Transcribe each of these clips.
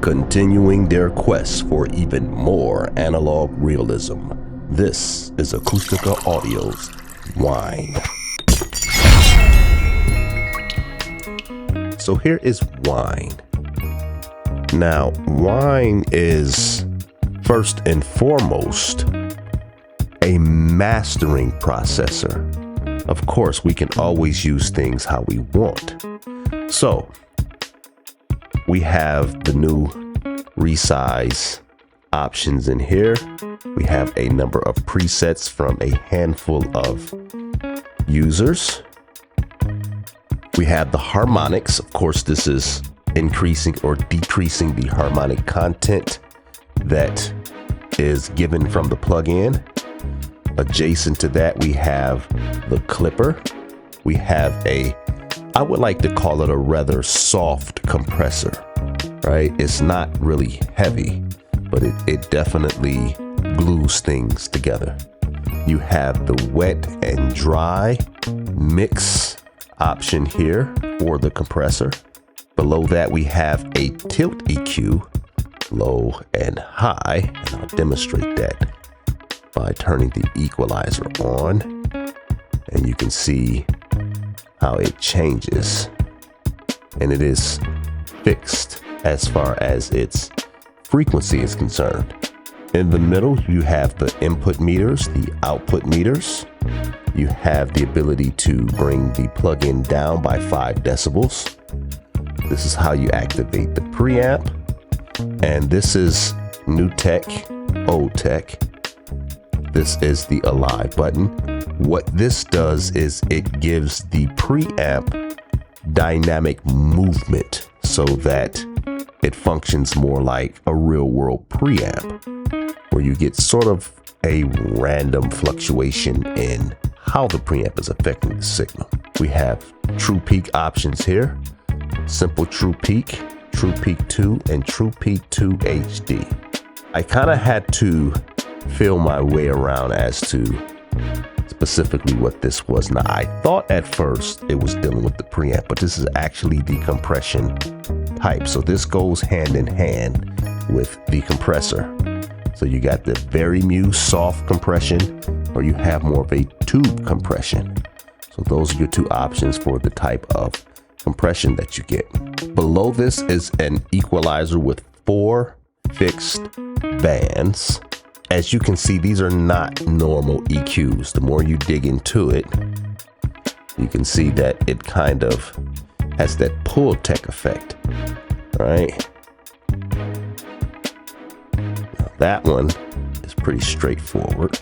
continuing their quest for even more analog realism. This is Acustica Audio's Wine. So here is wine. Now, wine is first and foremost a mastering processor. Of course, we can always use things how we want. So we have the new resize options in here. We have a number of presets from a handful of users. We have the harmonics. Of course, this is increasing or decreasing the harmonic content that is given from the plugin. Adjacent to that, we have the clipper. We have I would like to call it a rather soft compressor, right? It's not really heavy, but it definitely glues things together. You have the wet and dry mix option here for the compressor. Below that, we have a tilt EQ, low and high, and I'll demonstrate that by turning the equalizer on, and you can see how it changes, and it is fixed as far as its frequency is concerned. In the middle, you have the input meters, the output meters. You have the ability to bring the plugin down by 5 decibels. This is how you activate the preamp, and this is new tech, old tech. This is the Alive button. What this does is it gives the preamp dynamic movement so that it functions more like a real world preamp, where you get sort of a random fluctuation in how the preamp is affecting the signal. We have True Peak options here, Simple True Peak 2, and True Peak 2 HD. I kind of had to feel my way around as to specifically what this was. Now, I thought at first it was dealing with the preamp, but this is actually the compression type. So this goes hand in hand with the compressor. So you got the very soft compression, or you have more of a tube compression. So those are your two options for the type of compression that you get. Below this is an equalizer with 4 fixed bands. As you can see, these are not normal EQs. The more you dig into it, you can see that it kind of has that pull tech effect, right? Now that one is pretty straightforward.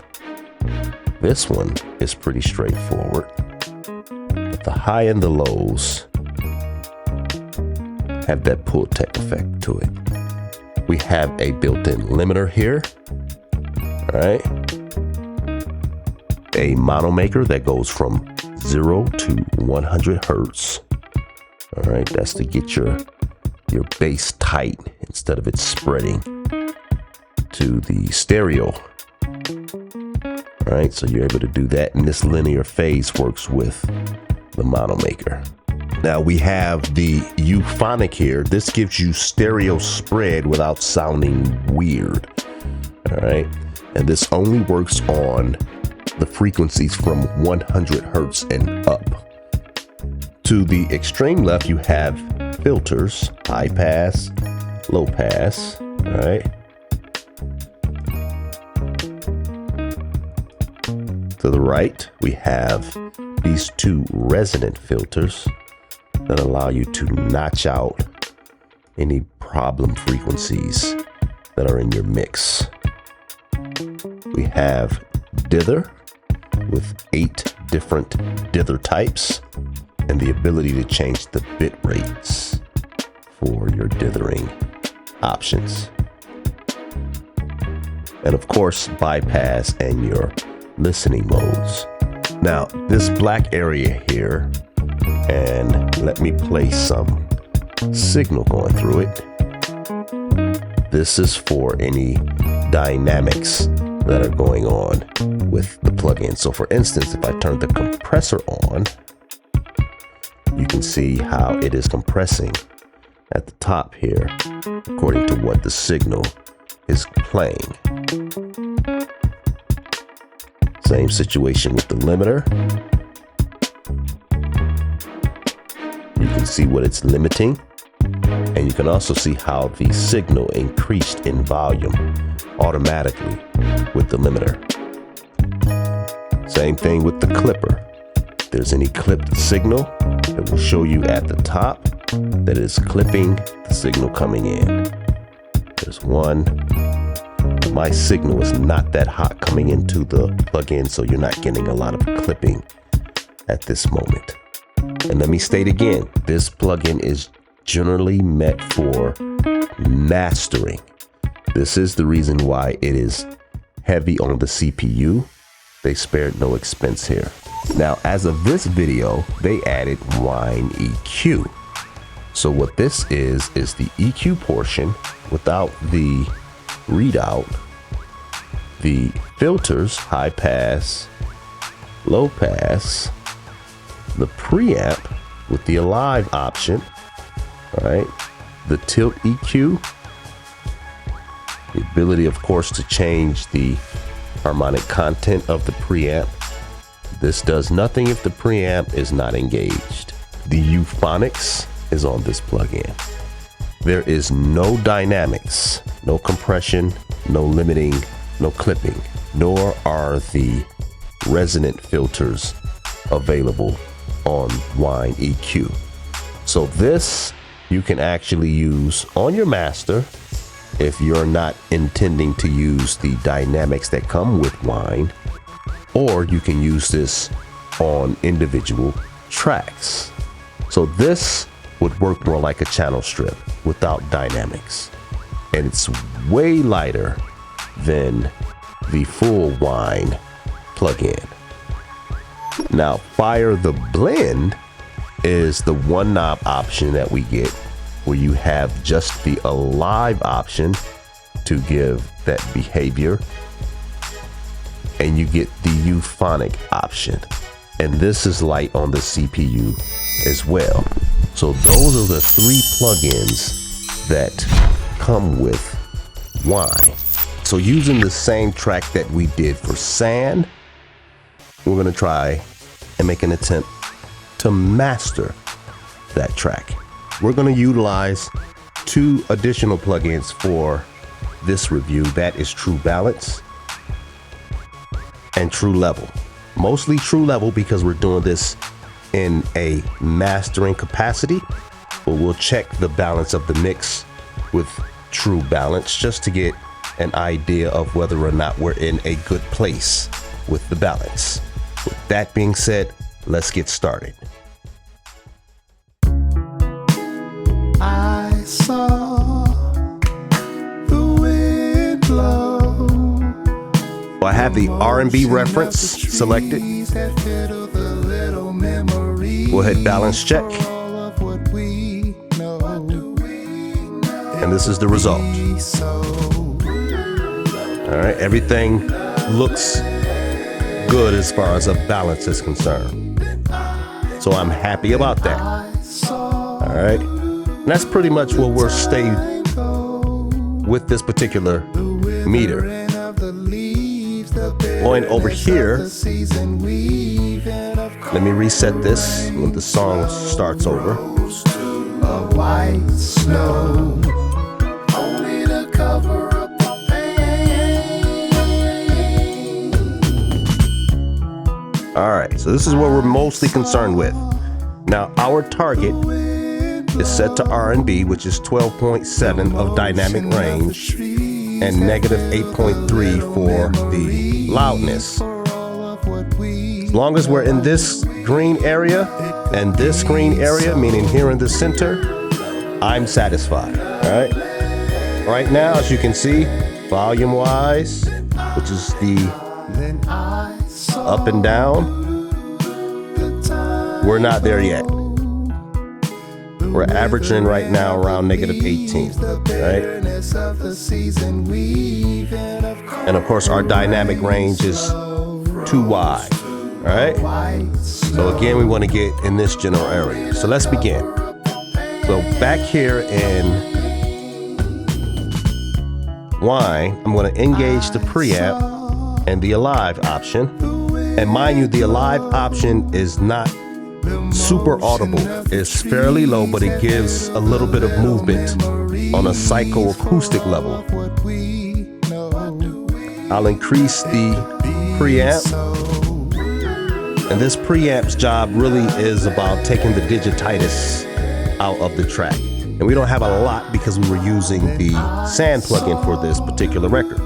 This one is pretty straightforward. But the high and the lows have that pull tech effect to it. We have a built-in limiter here. All right, a mono maker that goes from 0 to 100 hertz. All right, that's to get your bass tight instead of it spreading to the stereo. All right, so you're able to do that, and this linear phase works with the mono maker. Now we have the euphonic here. This gives you stereo spread without sounding weird. All right. And this only works on the frequencies from 100 hertz and up. To the extreme left, you have filters, high pass, low pass, all right? To the right, we have these 2 resonant filters that allow you to notch out any problem frequencies that are in your mix. We have dither with 8 different dither types and the ability to change the bit rates for your dithering options. And of course, bypass and your listening modes. Now, this black area here, and let me play some signal going through it. This is for any dynamics that are going on with the plugin. So for instance, if I turn the compressor on, you can see how it is compressing at the top here, according to what the signal is playing. Same situation with the limiter. You can see what it's limiting, and you can also see how the signal increased in volume automatically with the limiter. Same thing with the clipper. If there's any clipped signal, it will show you at the top that it's clipping the signal coming in. There's one. My signal is not that hot coming into the plugin, so you're not getting a lot of clipping at this moment. And let me state again, this plugin is generally meant for mastering. This is the reason why it is heavy on the CPU. They spared no expense here. Now, as of this video, they added Wine EQ. So what this is the EQ portion without the readout, the filters, high pass, low pass, the preamp with the alive option, all right, the tilt EQ, the ability, of course, to change the harmonic content of the preamp. This does nothing if the preamp is not engaged. The euphonics is on this plugin. There is no dynamics, no compression, no limiting, no clipping, nor are the resonant filters available on Wine EQ. So this you can actually use on your master if you're not intending to use the dynamics that come with Wine, or you can use this on individual tracks. So this would work more like a channel strip without dynamics, and it's way lighter than the full Wine plugin. Now, Fire the Blend is the one knob option that we get, where you have just the alive option to give that behavior, and you get the euphonic option, and this is light on the CPU as well. So those are the three plugins that come with Wine. So using the same track that we did for Sand, we're gonna try and make an attempt to master that track. We're gonna utilize two additional plugins for this review. That is True Balance and True Level. Mostly True Level because we're doing this in a mastering capacity, but we'll check the balance of the mix with True Balance just to get an idea of whether or not we're in a good place with the balance. With that being said, let's get started. I saw the wind blow. I have the R&B reference selected. We'll hit balance check. And this is the result. All right, everything looks good as far as a balance is concerned. So I'm happy about that. All right. And that's pretty much where we'll stay with this particular meter. Going over here, let me reset this when the song starts over. White snow, only to cover up the pain. All right, so this is what we're mostly concerned with. Now, our target is set to R&B, which is 12.7 of dynamic range and negative 8.3 for the loudness. As long as we're in this green area and this green area, meaning here in the center, I'm satisfied. All right. Right now, as you can see, volume wise, which is the up and down, we're not there yet. We're averaging right now around negative 18, right? And of course, our dynamic range is too wide, all right? So again, we want to get in this general area. So let's begin. So back here in wine, I'm going to engage the preamp and the alive option. And mind you, the alive option is not super audible. It's fairly low, but it gives a little bit of movement on a psychoacoustic level. I'll increase the preamp. And this preamp's job really is about taking the digititis out of the track. And we don't have a lot because we were using the sand plugin for this particular record.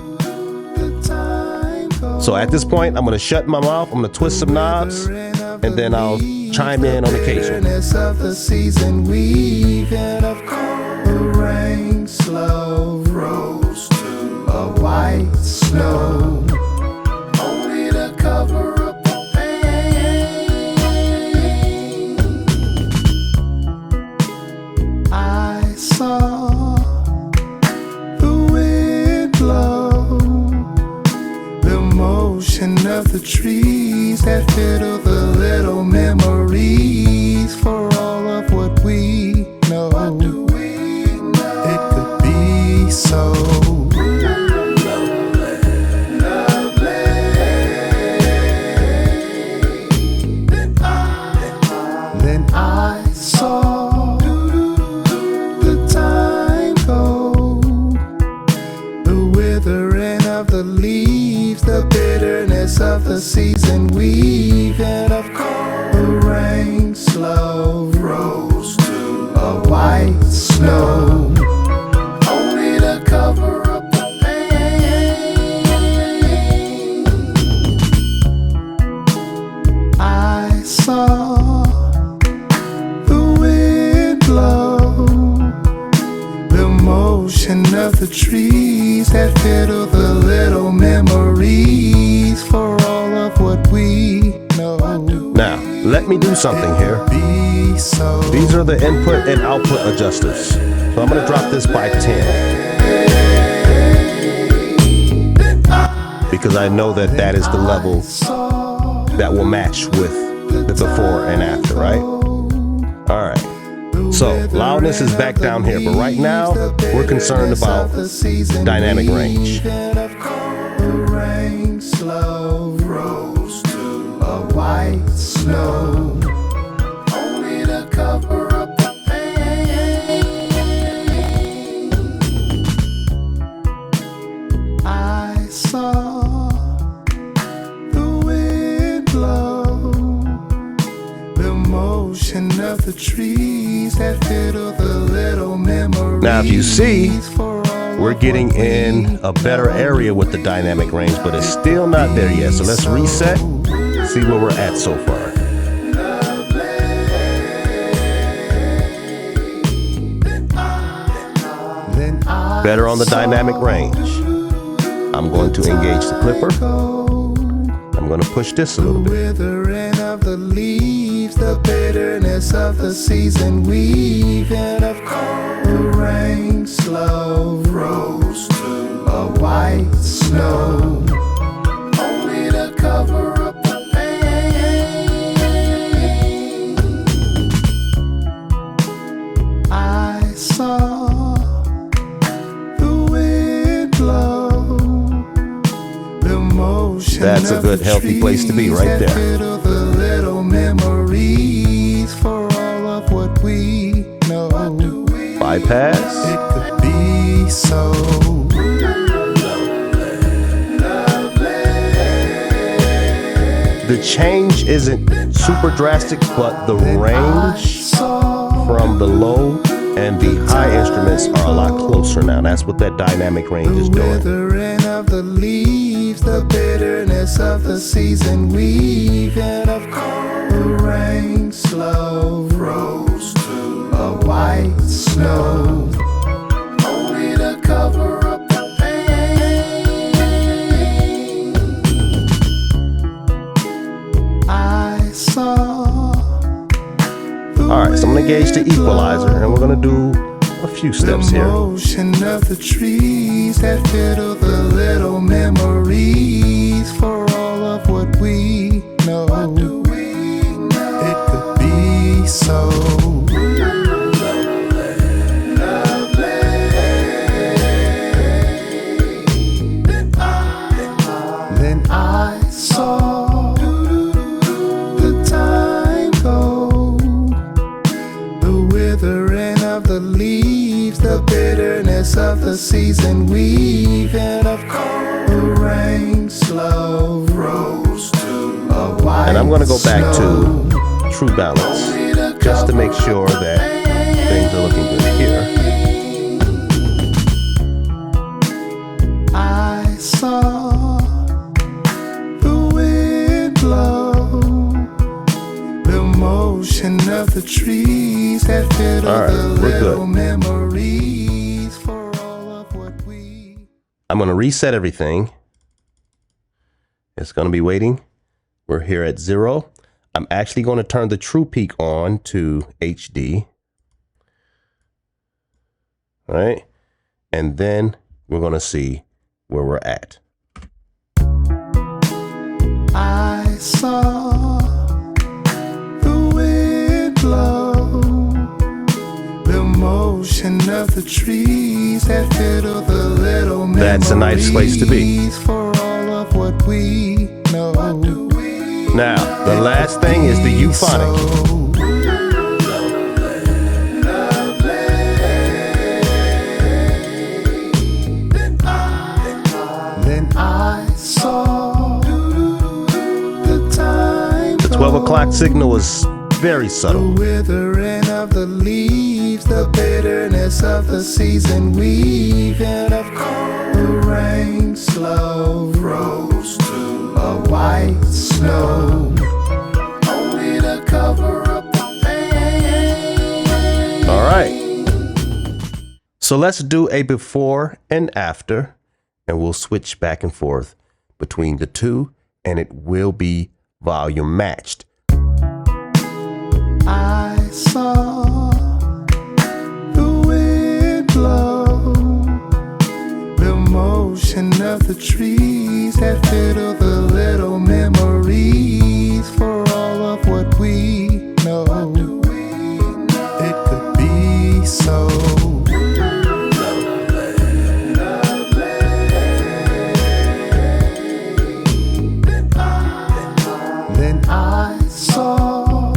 So at this point, I'm gonna shut my mouth, I'm gonna twist some knobs, and then I'll chime in on occasion. Of the season weaving of cold rain slow rose to a white snow, only to cover up the pain. I saw the wind blow, the motion of the trees that fiddle the little memories for all of what we know. It could be so lovely. Then I saw the time go, the withering of the leaves, the bitterness of the season weaving of cold rain slow rose to a white snow, only to cover up the pain. I saw the wind blow, the motion of the trees that fiddle the little memories for all of what we know. Now, let me do something here. These are the input and output adjusters. So I'm gonna drop this by 10. Because I know that that is the level that will match with the before and after, right? All right. So loudness is back down here, but right now we're concerned about dynamic range. Slow rose to a white snow, only to cover up the pain. I saw the wind blow, the motion of the trees that fiddle the little memories. Now, if you see, we're getting in a better area with the dynamic range, but it's still not there yet. So let's reset, see where we're at so far. Better on the dynamic range. I'm going to engage the clipper. I'm going to push this a little bit. The leaves, the bitterness of the season weaving of cold rain slow rose to a white snow, only to cover up the pain. I saw the wind blow, the motion. That's a good healthy place to be right there. Memories for all of what we know. Bypass. It could be so lovely. The change isn't super drastic, but the range from the low and the high instruments are a lot closer now. That's what that dynamic range is doing. The leaves, the bitterness of the season weaving of cold rain slow rose to a white snow, only to cover up the pain. I saw. All right, so I'm gonna gauge the equalizer, and we're gonna do a few steps here. The motion of the trees that fiddle the little memories for all of what we know. It could be so lovely. bitterness of the season weaving. Of course, the rain slow rose to a white. And I'm going to go back to true balance just to make sure that things are looking good here. I saw the wind blow, the motion of the trees that fiddle the little memories for all of what we. I'm going to reset everything. It's going to be waiting. We're here at 0. I'm actually going to turn the true peak on to HD. All right. And then we're going to see where we're at. I saw the wind blow, the motion of the trees that fiddle the little memories. That's a nice place to be. For all of what we know. Now, the last thing is the euphonic. Then I saw the time. The 12 o'clock signal is very subtle. The withering of the leaves, the bitterness of the season weaving. Of course, the rain slow rose to a white snow, only to cover up the pain. All right. So let's do a before and after, and we'll switch back and forth between the two, and it will be volume matched. I saw the wind blow, the motion of the trees that fiddle the little memories for all of what we know. It could be so. Then I saw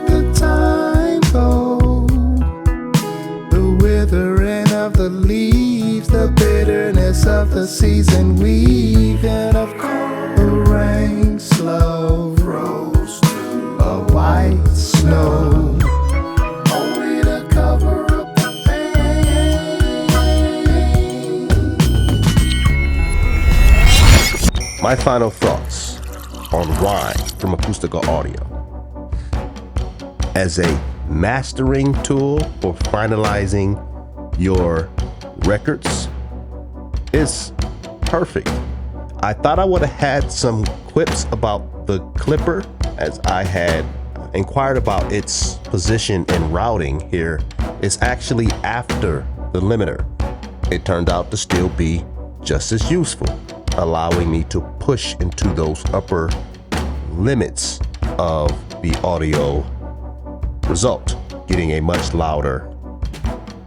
the time go, the withering of the leaves, the bitterness of the season weaving. Of course, the rain slow rose to a white snow, only to cover up the pain. My final thoughts on Wine from Acustica Audio. As a mastering tool for finalizing your records, it's perfect. I thought I would have had some quips about the clipper, as I had inquired about its position and routing here. It's actually after the limiter. It turned out to still be just as useful, allowing me to push into those upper limits of the audio result, getting a much louder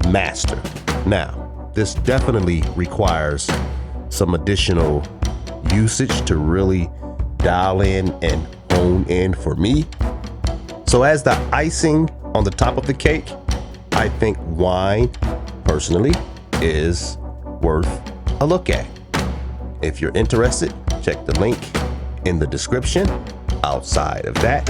master. Now, this definitely requires some additional usage to really dial in and hone in for me. So as the icing on the top of the cake, I think Wine, personally, is worth a look at. If you're interested, check the link in the description. Outside of that,